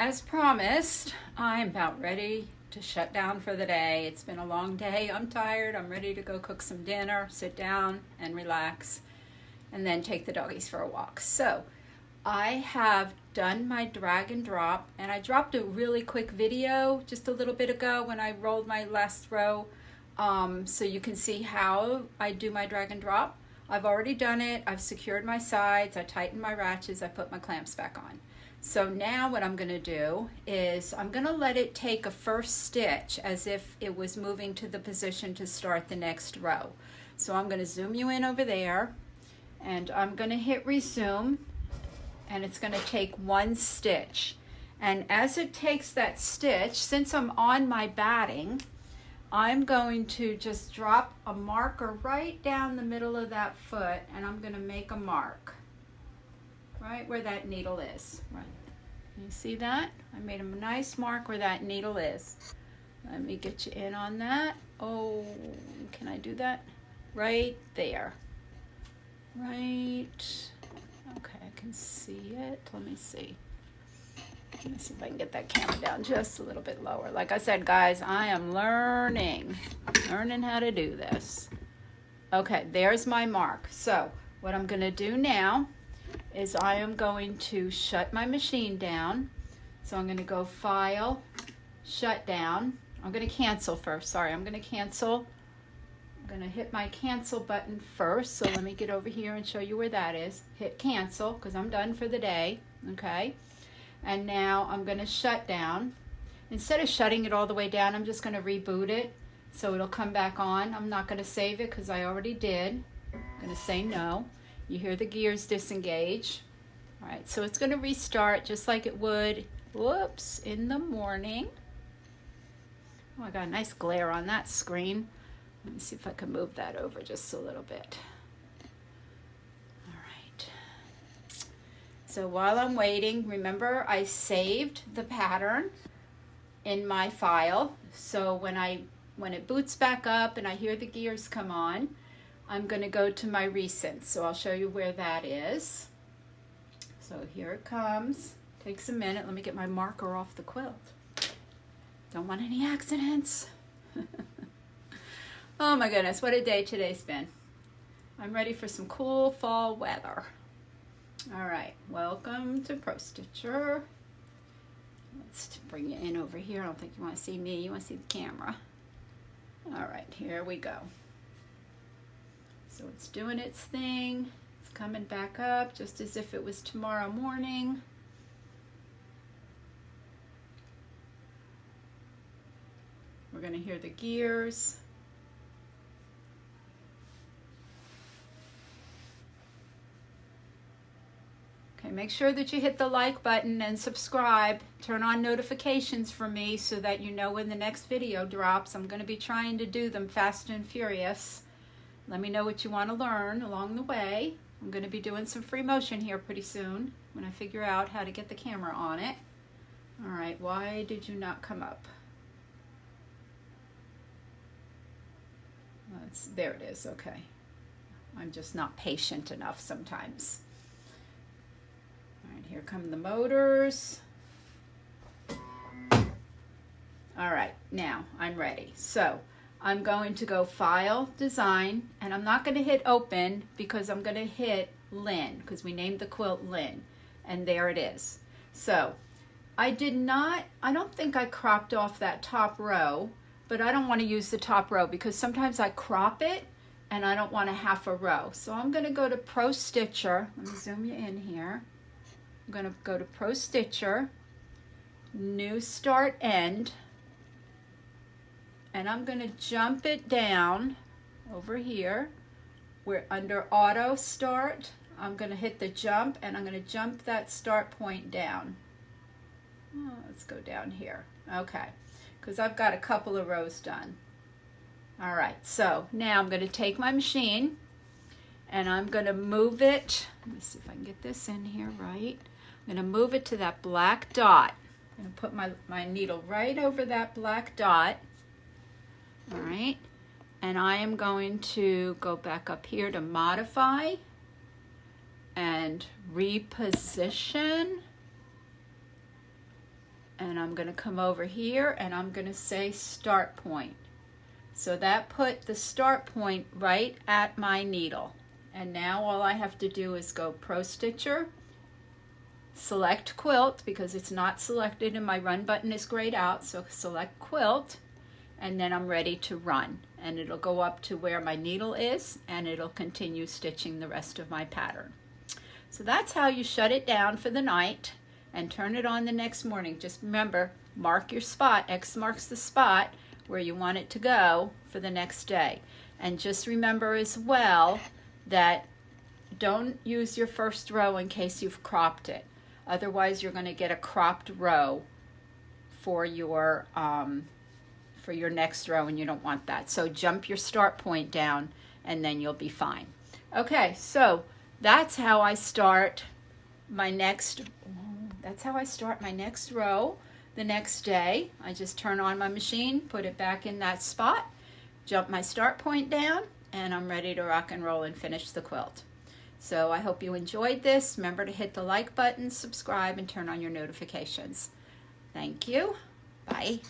As promised, I'm about ready to shut down for the day. It's been a long day. I'm tired. I'm ready to go cook some dinner, sit down and relax, and then take the doggies for a walk. So I have done my drag and drop, and I dropped a really quick video just a little bit ago when I rolled my last row, so you can see how I do my drag and drop. I've already done it. I've secured my sides. I tightened my ratchets. I put my clamps back on. So now what I'm going to do is I'm going to let it take a first stitch as if it was moving to the position to start the next row. So I'm going to zoom you in over there, and I'm going to hit resume, and it's going to take one stitch. And as it takes that stitch, since I'm on my batting, I'm going to just drop a marker right down the middle of that foot, and I'm going to make a mark right where that needle is. Right. You see that? I made a nice mark where that needle is. Let me get you in on that. Oh, can I do that? Right there. Right. Okay, I can see it. Let me see. Let me see if I can get that camera down just a little bit lower. Like I said, guys, I am learning how to do this. Okay, there's my mark. So what I'm going to do now is I am going to shut my machine down. So I'm going to go File, Shut Down. I'm going to cancel first. Sorry, I'm going to cancel. I'm going to hit my cancel button first. So let me get over here and show you where that is. Hit cancel because I'm done for the day. Okay. And now I'm going to shut down. Instead of shutting it all the way down, I'm just going to reboot it so it'll come back on. I'm not going to save it because I already did. I'm going to say no. You hear the gears disengage. All right, so it's going to restart just like it would, whoops, in the morning. Oh, I got a nice glare on that screen. Let me see if I can move that over just a little bit. All right. So while I'm waiting, remember I saved the pattern in my file. So when it boots back up and I hear the gears come on, I'm going to go to my recents, so I'll show you where that is. So here it comes. Takes a minute. Let me get my marker off the quilt. Don't want any accidents. Oh my goodness, what a day today's been. I'm ready for some cool fall weather. All right, welcome to Pro Stitcher. Let's bring you in over here. I don't think you want to see me. You want to see the camera. All right, here we go. So it's doing its thing. It's coming back up just as if it was tomorrow morning. We're going to hear the gears. Okay, make sure that you hit the like button and subscribe. Turn on notifications for me so that you know when the next video drops. I'm going to be trying to do them fast and furious. Let me know what you want to learn along the way. I'm going to be doing some free motion here pretty soon when I figure out how to get the camera on it. All right, why did you not come up? There it is, okay. I'm just not patient enough sometimes. All right, here come the motors. All right, now I'm ready. So I'm going to go File, Design, and I'm not going to hit Open because I'm going to hit Lynn because we named the quilt Lynn, and there it is. So I don't think I cropped off that top row, but I don't want to use the top row because sometimes I crop it and I don't want a half a row. So I'm going to go to Pro Stitcher. Let me zoom you in here. I'm going to go to Pro Stitcher, New Start End, and I'm going to jump it down over here. We're under Auto Start. I'm going to hit the jump, and I'm going to jump that start point down. Oh, let's go down here. Okay, because I've got a couple of rows done. All right, so now I'm going to take my machine, and I'm going to move it. Let me see if I can get this in here right. I'm going to move it to that black dot. I'm going to put my needle right over that black dot. All right, and I am going to go back up here to modify and reposition and I'm going to come over here and I'm going to say start point. So that put the start point right at my needle. And now all I have to do is go Pro Stitcher, select quilt because it's not selected and my run button is grayed out, so select quilt, and then I'm ready to run. And it'll go up to where my needle is and it'll continue stitching the rest of my pattern. So that's how you shut it down for the night and turn it on the next morning. Just remember, mark your spot. X marks the spot where you want it to go for the next day. And just remember as well that don't use your first row in case you've cropped it. Otherwise you're going to get a cropped row for your next row, and you don't want that. So jump your start point down and then you'll be fine. Okay, so that's how I start my next row the next day. I just turn on my machine, put it back in that spot, jump my start point down, and I'm ready to rock and roll and finish the quilt. So I hope you enjoyed this. Remember to hit the like button, subscribe, and turn on your notifications. Thank you. Bye.